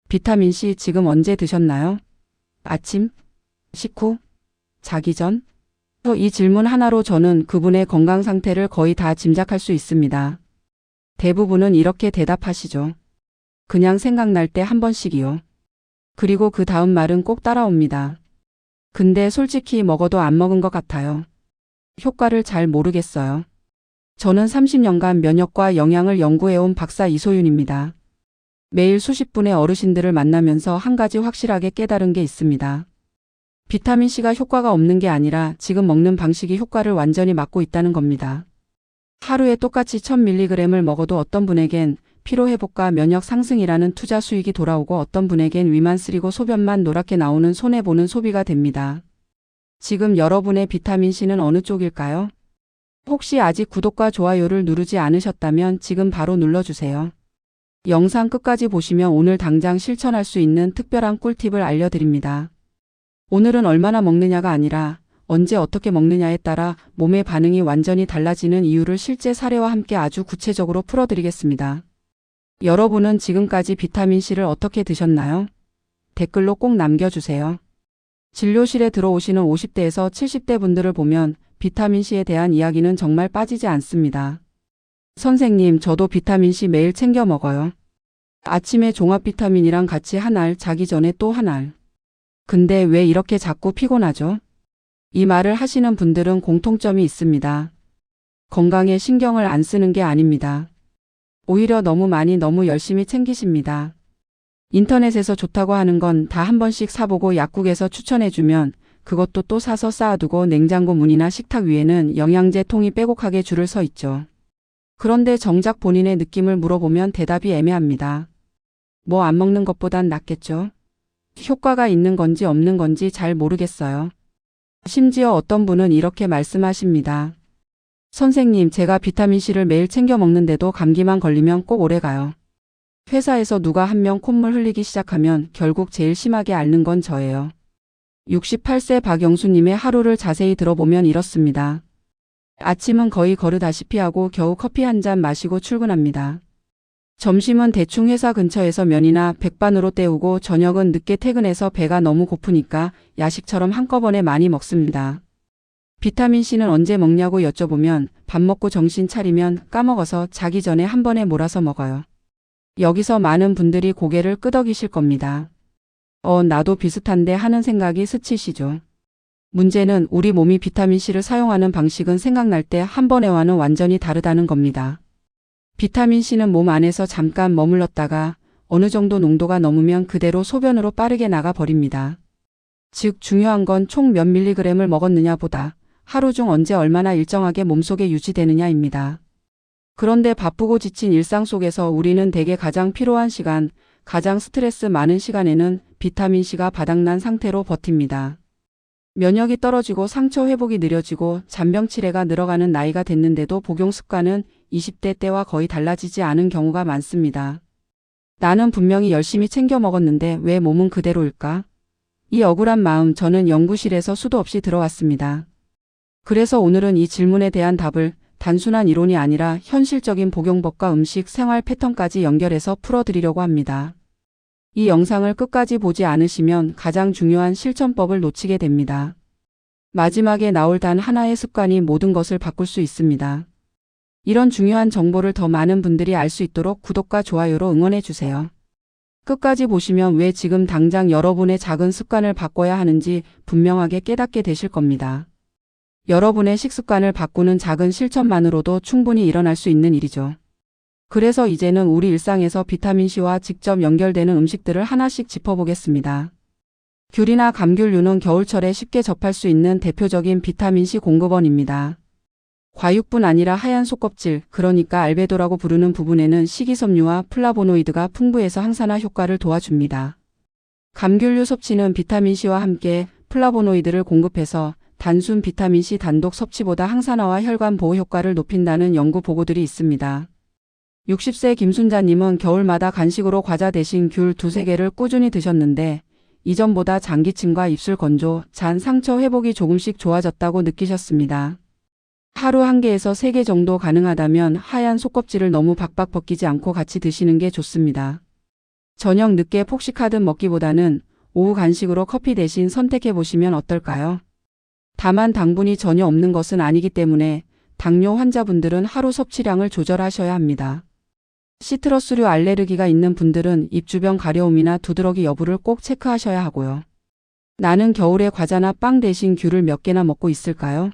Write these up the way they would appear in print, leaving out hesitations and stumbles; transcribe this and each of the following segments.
비타민C 지금 언제 드셨나요? 아침? 식후? 자기 전? 이 질문 하나로 저는 그분의 건강 상태를 거의 다 짐작할 수 있습니다. 대부분은 이렇게 대답하시죠. 그냥 생각날 때 한 번씩이요. 그리고 그 다음 말은 꼭 따라옵니다. 근데 솔직히 먹어도 안 먹은 것 같아요. 효과를 잘 모르겠어요. 저는 30년간 면역과 영양을 연구해온 박사 이소윤입니다. 매일 수십 분의 어르신들을 만나면서 한 가지 확실하게 깨달은 게 있습니다. 비타민C가 효과가 없는 게 아니라 지금 먹는 방식이 효과를 완전히 막고 있다는 겁니다. 하루에 똑같이 1000mg을 먹어도 어떤 분에겐 피로회복과 면역 상승이라는 투자 수익이 돌아오고 어떤 분에겐 위만 쓰리고 소변만 노랗게 나오는 손해보는 소비가 됩니다. 지금 여러분의 비타민C는 어느 쪽일까요? 혹시 아직 구독과 좋아요를 누르지 않으셨다면 지금 바로 눌러주세요. 영상 끝까지 보시면 오늘 당장 실천할 수 있는 특별한 꿀팁을 알려드립니다. 오늘은 얼마나 먹느냐가 아니라 언제 어떻게 먹느냐에 따라 몸의 반응이 완전히 달라지는 이유를 실제 사례와 함께 아주 구체적으로 풀어드리겠습니다. 여러분은 지금까지 비타민C를 어떻게 드셨나요? 댓글로 꼭 남겨주세요. 진료실에 들어오시는 50대에서 70대 분들을 보면 비타민C에 대한 이야기는 정말 빠지지 않습니다. 선생님, 저도 비타민C 매일 챙겨 먹어요. 아침에 종합 비타민이랑 같이 한 알, 자기 전에 또 한 알. 근데 왜 이렇게 자꾸 피곤하죠? 이 말을 하시는 분들은 공통점이 있습니다. 건강에 신경을 안 쓰는 게 아닙니다. 오히려 너무 많이 너무 열심히 챙기십니다. 인터넷에서 좋다고 하는 건 다 한 번씩 사보고 약국에서 추천해주면 그것도 또 사서 쌓아두고 냉장고 문이나 식탁 위에는 영양제 통이 빼곡하게 줄을 서 있죠. 그런데 정작 본인의 느낌을 물어보면 대답이 애매합니다. 뭐 안 먹는 것보단 낫겠죠? 효과가 있는 건지 없는 건지 잘 모르겠어요. 심지어 어떤 분은 이렇게 말씀하십니다. 선생님, 제가 비타민C를 매일 챙겨 먹는데도 감기만 걸리면 꼭 오래가요. 회사에서 누가 한 명 콧물 흘리기 시작하면 결국 제일 심하게 앓는 건 저예요. 68세 박영수님의 하루를 자세히 들어보면 이렇습니다. 아침은 거의 거르다시피 하고 겨우 커피 한 잔 마시고 출근합니다. 점심은 대충 회사 근처에서 면이나 백반으로 때우고 저녁은 늦게 퇴근해서 배가 너무 고프니까 야식처럼 한꺼번에 많이 먹습니다. 비타민C는 언제 먹냐고 여쭤보면 밥 먹고 정신 차리면 까먹어서 자기 전에 한 번에 몰아서 먹어요. 여기서 많은 분들이 고개를 끄덕이실 겁니다. 나도 비슷한데 하는 생각이 스치시죠. 문제는 우리 몸이 비타민C를 사용하는 방식은 생각날 때 한 번에와는 완전히 다르다는 겁니다. 비타민C는 몸 안에서 잠깐 머물렀다가 어느 정도 농도가 넘으면 그대로 소변으로 빠르게 나가 버립니다. 즉 중요한 건 총 몇 밀리그램을 먹었느냐 보다 하루 중 언제 얼마나 일정하게 몸속에 유지되느냐입니다. 그런데 바쁘고 지친 일상 속에서 우리는 대개 가장 피로한 시간, 가장 스트레스 많은 시간에는 비타민C가 바닥난 상태로 버팁니다. 면역이 떨어지고 상처 회복이 느려지고 잔병 치레가 늘어가는 나이가 됐는데도 복용 습관은 20대 때와 거의 달라지지 않은 경우가 많습니다. 나는 분명히 열심히 챙겨 먹었는데 왜 몸은 그대로일까? 이 억울한 마음 저는 연구실에서 수도 없이 들어왔습니다. 그래서 오늘은 이 질문에 대한 답을 단순한 이론이 아니라 현실적인 복용법과 음식 생활 패턴까지 연결해서 풀어드리려고 합니다. 이 영상을 끝까지 보지 않으시면 가장 중요한 실천법을 놓치게 됩니다. 마지막에 나올 단 하나의 습관이 모든 것을 바꿀 수 있습니다. 이런 중요한 정보를 더 많은 분들이 알 수 있도록 구독과 좋아요로 응원해주세요. 끝까지 보시면 왜 지금 당장 여러분의 작은 습관을 바꿔야 하는지 분명하게 깨닫게 되실 겁니다. 여러분의 식습관을 바꾸는 작은 실천만으로도 충분히 일어날 수 있는 일이죠. 그래서 이제는 우리 일상에서 비타민C와 직접 연결되는 음식들을 하나씩 짚어보겠습니다. 귤이나 감귤류는 겨울철에 쉽게 접할 수 있는 대표적인 비타민C 공급원입니다. 과육뿐 아니라 하얀 속껍질, 그러니까 알베도라고 부르는 부분에는 식이섬유와 플라보노이드가 풍부해서 항산화 효과를 도와줍니다. 감귤류 섭취는 비타민C와 함께 플라보노이드를 공급해서 단순 비타민C 단독 섭취보다 항산화와 혈관 보호 효과를 높인다는 연구 보고들이 있습니다. 60세 김순자님은 겨울마다 간식으로 과자 대신 귤 2-3개를 꾸준히 드셨는데 이전보다 장기침과 입술 건조, 잔 상처 회복이 조금씩 좋아졌다고 느끼셨습니다. 하루 1개에서 3개 정도 가능하다면 하얀 속껍질을 너무 박박 벗기지 않고 같이 드시는 게 좋습니다. 저녁 늦게 폭식하듯 먹기보다는 오후 간식으로 커피 대신 선택해 보시면 어떨까요? 다만 당분이 전혀 없는 것은 아니기 때문에 당뇨 환자분들은 하루 섭취량을 조절하셔야 합니다. 시트러스류 알레르기가 있는 분들은 입 주변 가려움이나 두드러기 여부를 꼭 체크하셔야 하고요. 나는 겨울에 과자나 빵 대신 귤을 몇 개나 먹고 있을까요?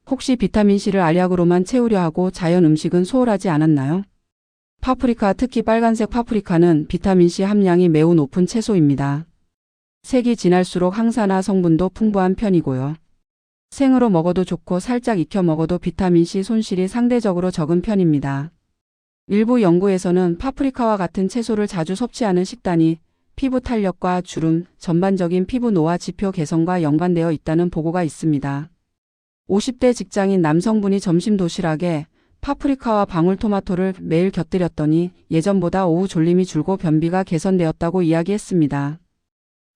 혹시 비타민C를 알약으로만 채우려 하고 자연 음식은 소홀하지 않았나요? 파프리카, 특히 빨간색 파프리카는 비타민C 함량이 매우 높은 채소입니다. 색이 진할수록 항산화 성분도 풍부한 편이고요. 생으로 먹어도 좋고 살짝 익혀 먹어도 비타민C 손실이 상대적으로 적은 편입니다. 일부 연구에서는 파프리카와 같은 채소를 자주 섭취하는 식단이 피부 탄력과 주름, 전반적인 피부 노화 지표 개선과 연관되어 있다는 보고가 있습니다. 50대 직장인 남성분이 점심 도시락에 파프리카와 방울토마토를 매일 곁들였더니 예전보다 오후 졸림이 줄고 변비가 개선되었다고 이야기했습니다.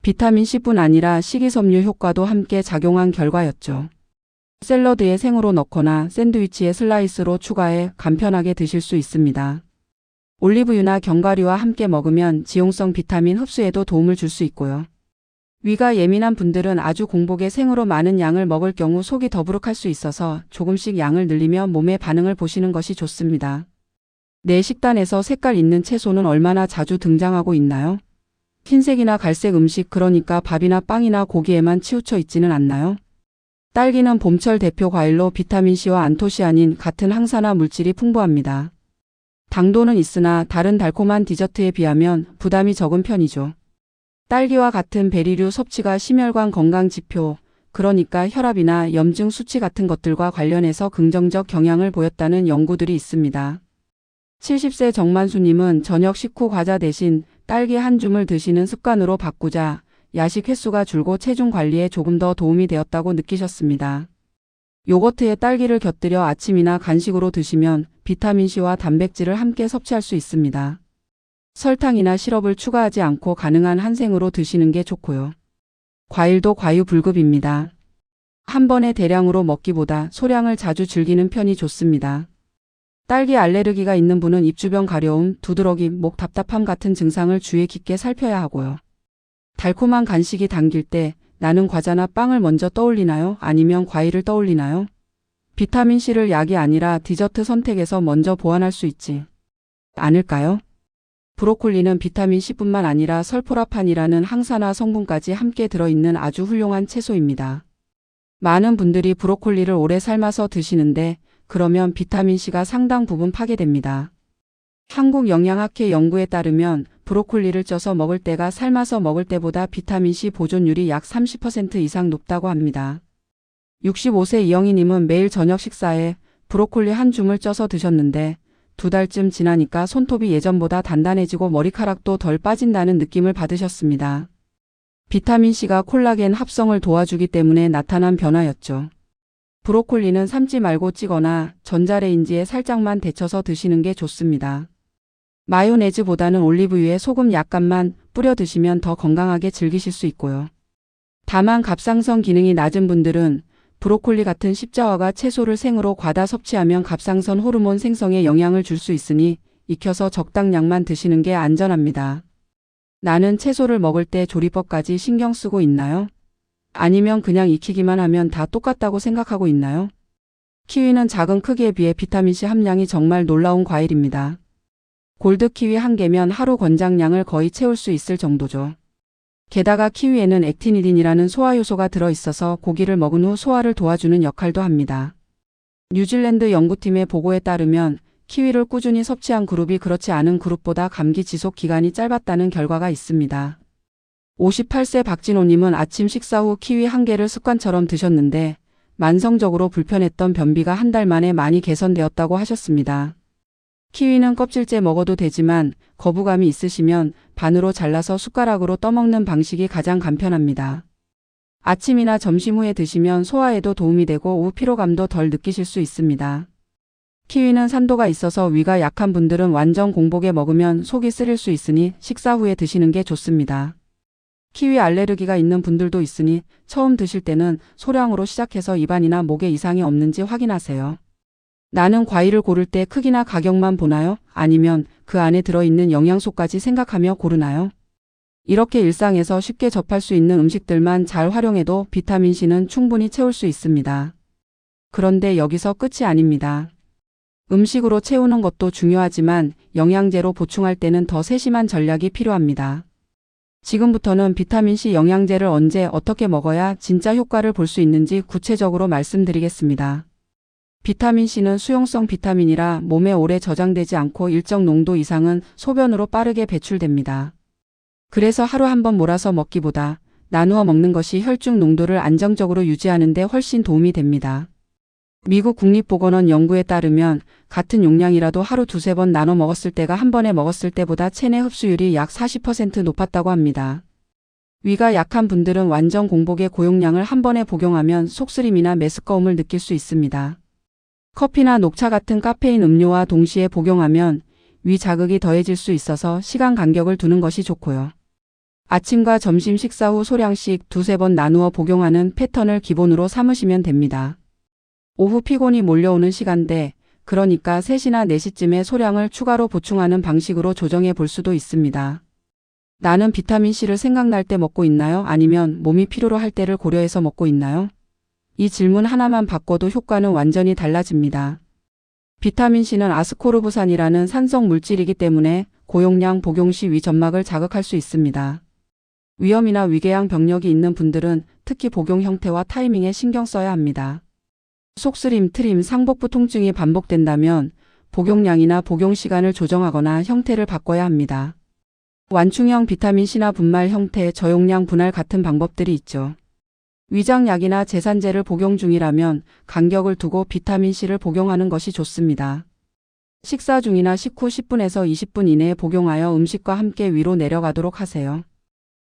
비타민C뿐 아니라 식이섬유 효과도 함께 작용한 결과였죠. 샐러드에 생으로 넣거나 샌드위치에 슬라이스로 추가해 간편하게 드실 수 있습니다. 올리브유나 견과류와 함께 먹으면 지용성 비타민 흡수에도 도움을 줄 수 있고요. 위가 예민한 분들은 아주 공복에 생으로 많은 양을 먹을 경우 속이 더부룩할 수 있어서 조금씩 양을 늘리며 몸의 반응을 보시는 것이 좋습니다. 내 식단에서 색깔 있는 채소는 얼마나 자주 등장하고 있나요? 흰색이나 갈색 음식, 그러니까 밥이나 빵이나 고기에만 치우쳐 있지는 않나요? 딸기는 봄철 대표 과일로 비타민C와 안토시아닌 같은 항산화 물질이 풍부합니다. 당도는 있으나 다른 달콤한 디저트에 비하면 부담이 적은 편이죠. 딸기와 같은 베리류 섭취가 심혈관 건강 지표, 그러니까 혈압이나 염증 수치 같은 것들과 관련해서 긍정적 영향을 보였다는 연구들이 있습니다. 70세 정만수님은 저녁 식후 과자 대신 딸기 한 줌을 드시는 습관으로 바꾸자 야식 횟수가 줄고 체중 관리에 조금 더 도움이 되었다고 느끼셨습니다. 요거트에 딸기를 곁들여 아침이나 간식으로 드시면 비타민C와 단백질을 함께 섭취할 수 있습니다. 설탕이나 시럽을 추가하지 않고 가능한 한생으로 드시는 게 좋고요. 과일도 과유불급입니다. 한 번에 대량으로 먹기보다 소량을 자주 즐기는 편이 좋습니다. 딸기 알레르기가 있는 분은 입 주변 가려움, 두드러기, 목 답답함 같은 증상을 주의 깊게 살펴야 하고요. 달콤한 간식이 당길 때 나는 과자나 빵을 먼저 떠올리나요? 아니면 과일을 떠올리나요? 비타민C를 약이 아니라 디저트 선택에서 먼저 보완할 수 있지 않을까요? 브로콜리는 비타민C뿐만 아니라 설포라판이라는 항산화 성분까지 함께 들어있는 아주 훌륭한 채소입니다. 많은 분들이 브로콜리를 오래 삶아서 드시는데 그러면 비타민C가 상당 부분 파괴됩니다. 한국영양학회 연구에 따르면 브로콜리를 쪄서 먹을 때가 삶아서 먹을 때보다 비타민C 보존율이 약 30% 이상 높다고 합니다. 65세 이영희님은 매일 저녁 식사에 브로콜리 한 줌을 쪄서 드셨는데 2달쯤 지나니까 손톱이 예전보다 단단해지고 머리카락도 덜 빠진다는 느낌을 받으셨습니다. 비타민C가 콜라겐 합성을 도와주기 때문에 나타난 변화였죠. 브로콜리는 삶지 말고 찌거나 전자레인지에 살짝만 데쳐서 드시는 게 좋습니다. 마요네즈보다는 올리브유에 소금 약간만 뿌려 드시면 더 건강하게 즐기실 수 있고요. 다만 갑상선 기능이 낮은 분들은 브로콜리 같은 십자화가 채소를 생으로 과다 섭취하면 갑상선 호르몬 생성에 영향을 줄 수 있으니 익혀서 적당량만 드시는 게 안전합니다. 나는 채소를 먹을 때 조리법까지 신경 쓰고 있나요? 아니면 그냥 익히기만 하면 다 똑같다고 생각하고 있나요? 키위는 작은 크기에 비해 비타민C 함량이 정말 놀라운 과일입니다. 골드 키위 한 개면 하루 권장량을 거의 채울 수 있을 정도죠. 게다가 키위에는 액티니딘이라는 소화효소가 들어있어서 고기를 먹은 후 소화를 도와주는 역할도 합니다. 뉴질랜드 연구팀의 보고에 따르면 키위를 꾸준히 섭취한 그룹이 그렇지 않은 그룹보다 감기 지속 기간이 짧았다는 결과가 있습니다. 58세 박진호님은 아침 식사 후 키위 한 개를 습관처럼 드셨는데 만성적으로 불편했던 변비가 한 달 만에 많이 개선되었다고 하셨습니다. 키위는 껍질째 먹어도 되지만 거부감이 있으시면 반으로 잘라서 숟가락으로 떠먹는 방식이 가장 간편합니다. 아침이나 점심 후에 드시면 소화에도 도움이 되고 오후 피로감도 덜 느끼실 수 있습니다. 키위는 산도가 있어서 위가 약한 분들은 완전 공복에 먹으면 속이 쓰릴 수 있으니 식사 후에 드시는 게 좋습니다. 키위 알레르기가 있는 분들도 있으니 처음 드실 때는 소량으로 시작해서 입안이나 목에 이상이 없는지 확인하세요. 나는 과일을 고를 때 크기나 가격만 보나요? 아니면 그 안에 들어있는 영양소까지 생각하며 고르나요? 이렇게 일상에서 쉽게 접할 수 있는 음식들만 잘 활용해도 비타민C는 충분히 채울 수 있습니다. 그런데 여기서 끝이 아닙니다. 음식으로 채우는 것도 중요하지만 영양제로 보충할 때는 더 세심한 전략이 필요합니다. 지금부터는 비타민C 영양제를 언제 어떻게 먹어야 진짜 효과를 볼 수 있는지 구체적으로 말씀드리겠습니다. 비타민C는 수용성 비타민이라 몸에 오래 저장되지 않고 일정 농도 이상은 소변으로 빠르게 배출됩니다. 그래서 하루 한 번 몰아서 먹기보다 나누어 먹는 것이 혈중 농도를 안정적으로 유지하는 데 훨씬 도움이 됩니다. 미국 국립보건원 연구에 따르면 같은 용량이라도 하루 두세 번 나눠 먹었을 때가 한 번에 먹었을 때보다 체내 흡수율이 약 40% 높았다고 합니다. 위가 약한 분들은 완전 공복의 고용량을 한 번에 복용하면 속쓰림이나 메스꺼움을 느낄 수 있습니다. 커피나 녹차 같은 카페인 음료와 동시에 복용하면 위 자극이 더해질 수 있어서 시간 간격을 두는 것이 좋고요. 아침과 점심 식사 후 소량씩 두세 번 나누어 복용하는 패턴을 기본으로 삼으시면 됩니다. 오후 피곤이 몰려오는 시간대, 그러니까 3시나 4시쯤에 소량을 추가로 보충하는 방식으로 조정해 볼 수도 있습니다. 나는 비타민C를 생각날 때 먹고 있나요? 아니면 몸이 필요로 할 때를 고려해서 먹고 있나요? 이 질문 하나만 바꿔도 효과는 완전히 달라집니다. 비타민C는 아스코르부산이라는 산성 물질이기 때문에 고용량 복용 시 위 점막을 자극할 수 있습니다. 위염이나 위궤양 병력이 있는 분들은 특히 복용 형태와 타이밍에 신경 써야 합니다. 속쓰림, 트림, 상복부 통증이 반복된다면 복용량이나 복용 시간을 조정하거나 형태를 바꿔야 합니다. 완충형 비타민C나 분말 형태, 저용량 분할 같은 방법들이 있죠. 위장약이나 제산제를 복용 중이라면 간격을 두고 비타민C를 복용하는 것이 좋습니다. 식사 중이나 식후 10분에서 20분 이내에 복용하여 음식과 함께 위로 내려가도록 하세요.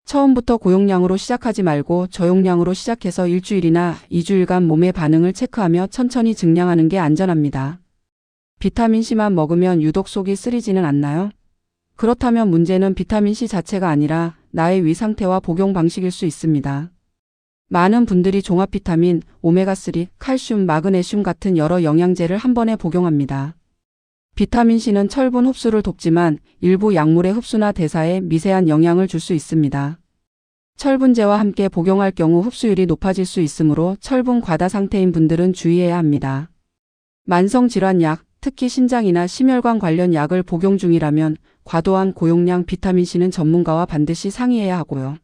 처음부터 고용량으로 시작하지 말고 저용량으로 시작해서 일주일이나 2주일간 몸의 반응을 체크하며 천천히 증량하는 게 안전합니다. 비타민C만 먹으면 유독 속이 쓰리지는 않나요? 그렇다면 문제는 비타민C 자체가 아니라 나의 위 상태와 복용 방식일 수 있습니다. 많은 분들이 종합 비타민, 오메가3, 칼슘, 마그네슘 같은 여러 영양제를 한 번에 복용합니다. 비타민C는 철분 흡수를 돕지만 일부 약물의 흡수나 대사에 미세한 영향을 줄 수 있습니다. 철분제와 함께 복용할 경우 흡수율이 높아질 수 있으므로 철분 과다 상태인 분들은 주의해야 합니다. 만성질환약, 특히 신장이나 심혈관 관련 약을 복용 중이라면 과도한 고용량 비타민C는 전문가와 반드시 상의해야 하고요.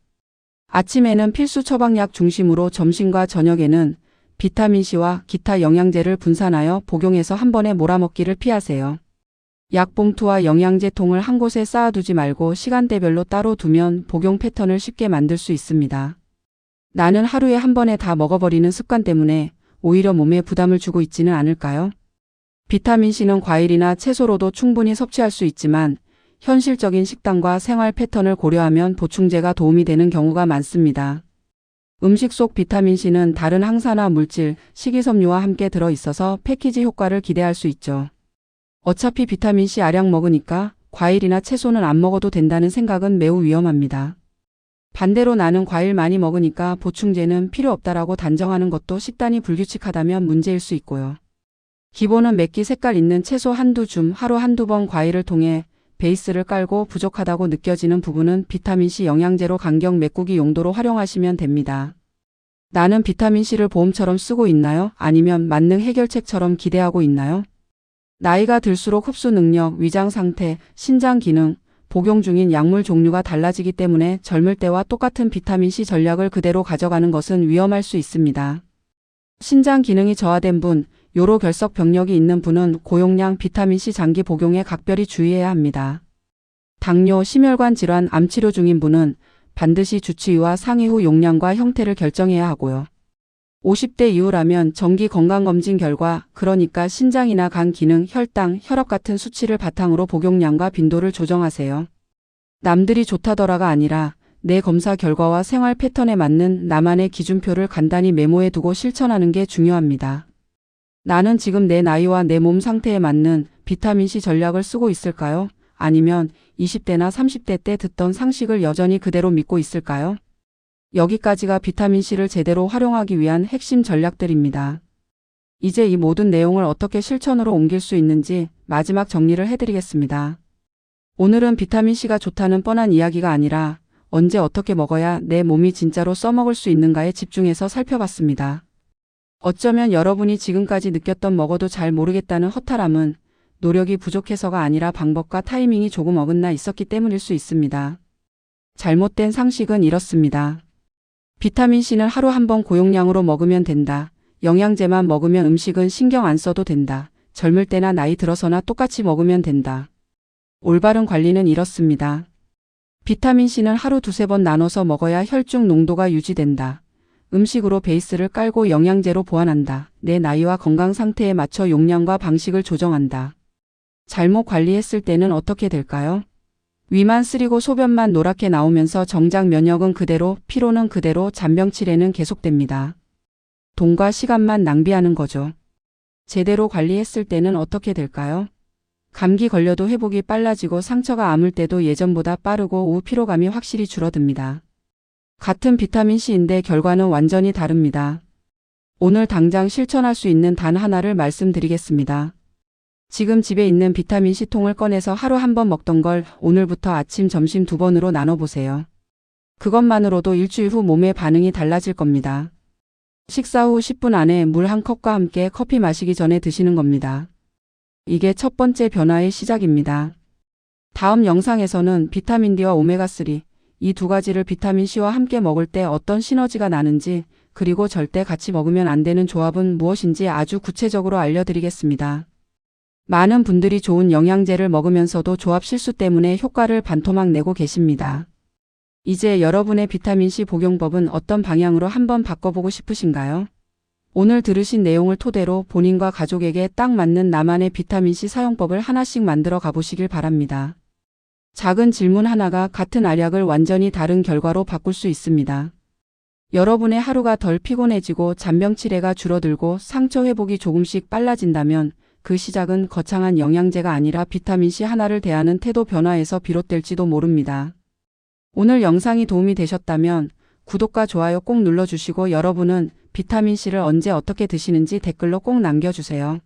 아침에는 필수 처방약 중심으로 점심과 저녁에는 비타민C와 기타 영양제를 분산하여 복용해서 한 번에 몰아먹기를 피하세요. 약봉투와 영양제 통을 한 곳에 쌓아두지 말고 시간대별로 따로 두면 복용 패턴을 쉽게 만들 수 있습니다. 나는 하루에 한 번에 다 먹어버리는 습관 때문에 오히려 몸에 부담을 주고 있지는 않을까요? 비타민C는 과일이나 채소로도 충분히 섭취할 수 있지만 현실적인 식단과 생활 패턴을 고려하면 보충제가 도움이 되는 경우가 많습니다. 음식 속 비타민C는 다른 항산화 물질, 식이섬유와 함께 들어있어서 패키지 효과를 기대할 수 있죠. 어차피 비타민C 아량 먹으니까 과일이나 채소는 안 먹어도 된다는 생각은 매우 위험합니다. 반대로 나는 과일 많이 먹으니까 보충제는 필요 없다라고 단정하는 것도 식단이 불규칙하다면 문제일 수 있고요. 기본은 맵기 색깔 있는 채소 한두 줌, 하루 한두 번 과일을 통해 베이스를 깔고 부족하다고 느껴지는 부분은 비타민C 영양제로 간격 메꾸기 용도로 활용하시면 됩니다. 나는 비타민C를 보험처럼 쓰고 있나요? 아니면 만능 해결책처럼 기대하고 있나요? 나이가 들수록 흡수 능력, 위장 상태, 신장 기능, 복용 중인 약물 종류가 달라지기 때문에 젊을 때와 똑같은 비타민C 전략을 그대로 가져가는 것은 위험할 수 있습니다. 신장 기능이 저하된 분, 요로 결석 병력이 있는 분은 고용량 비타민C 장기 복용에 각별히 주의해야 합니다. 당뇨, 심혈관 질환, 암 치료 중인 분은 반드시 주치의와 상의 후 용량과 형태를 결정해야 하고요. 50대 이후라면 정기 건강검진 결과, 그러니까 신장이나 간 기능, 혈당, 혈압 같은 수치를 바탕으로 복용량과 빈도를 조정하세요. 남들이 좋다더라가 아니라 내 검사 결과와 생활 패턴에 맞는 나만의 기준표를 간단히 메모해 두고 실천하는 게 중요합니다. 나는 지금 내 나이와 내 몸 상태에 맞는 비타민C 전략을 쓰고 있을까요? 아니면 20대나 30대 때 듣던 상식을 여전히 그대로 믿고 있을까요? 여기까지가 비타민C를 제대로 활용하기 위한 핵심 전략들입니다. 이제 이 모든 내용을 어떻게 실천으로 옮길 수 있는지 마지막 정리를 해드리겠습니다. 오늘은 비타민C가 좋다는 뻔한 이야기가 아니라 언제 어떻게 먹어야 내 몸이 진짜로 써먹을 수 있는가에 집중해서 살펴봤습니다. 어쩌면 여러분이 지금까지 느꼈던 먹어도 잘 모르겠다는 허탈함은 노력이 부족해서가 아니라 방법과 타이밍이 조금 어긋나 있었기 때문일 수 있습니다. 잘못된 상식은 이렇습니다. 비타민C는 하루 한 번 고용량으로 먹으면 된다. 영양제만 먹으면 음식은 신경 안 써도 된다. 젊을 때나 나이 들어서나 똑같이 먹으면 된다. 올바른 관리는 이렇습니다. 비타민C는 하루 두세 번 나눠서 먹어야 혈중 농도가 유지된다. 음식으로 베이스를 깔고 영양제로 보완한다. 내 나이와 건강 상태에 맞춰 용량과 방식을 조정한다. 잘못 관리했을 때는 어떻게 될까요? 위만 쓰리고 소변만 노랗게 나오면서 정작 면역은 그대로, 피로는 그대로, 잔병치레는 계속됩니다. 돈과 시간만 낭비하는 거죠. 제대로 관리했을 때는 어떻게 될까요? 감기 걸려도 회복이 빨라지고 상처가 아물 때도 예전보다 빠르고 오후 피로감이 확실히 줄어듭니다. 같은 비타민C인데 결과는 완전히 다릅니다. 오늘 당장 실천할 수 있는 단 하나를 말씀드리겠습니다. 지금 집에 있는 비타민C 통을 꺼내서 하루 한 번 먹던 걸 오늘부터 아침, 점심 2번으로 나눠보세요. 그것만으로도 일주일 후 몸의 반응이 달라질 겁니다. 식사 후 10분 안에 물 한 컵과 함께 커피 마시기 전에 드시는 겁니다. 이게 첫 번째 변화의 시작입니다. 다음 영상에서는 비타민 D와 오메가3, 이 두 가지를 비타민C와 함께 먹을 때 어떤 시너지가 나는지, 그리고 절대 같이 먹으면 안 되는 조합은 무엇인지 아주 구체적으로 알려드리겠습니다. 많은 분들이 좋은 영양제를 먹으면서도 조합 실수 때문에 효과를 반토막 내고 계십니다. 이제 여러분의 비타민C 복용법은 어떤 방향으로 한번 바꿔보고 싶으신가요? 오늘 들으신 내용을 토대로 본인과 가족에게 딱 맞는 나만의 비타민C 사용법을 하나씩 만들어 가보시길 바랍니다. 작은 질문 하나가 같은 알약을 완전히 다른 결과로 바꿀 수 있습니다. 여러분의 하루가 덜 피곤해지고 잔병치레가 줄어들고 상처 회복이 조금씩 빨라진다면 그 시작은 거창한 영양제가 아니라 비타민C 하나를 대하는 태도 변화에서 비롯될지도 모릅니다. 오늘 영상이 도움이 되셨다면 구독과 좋아요 꼭 눌러주시고 여러분은 비타민C를 언제 어떻게 드시는지 댓글로 꼭 남겨주세요.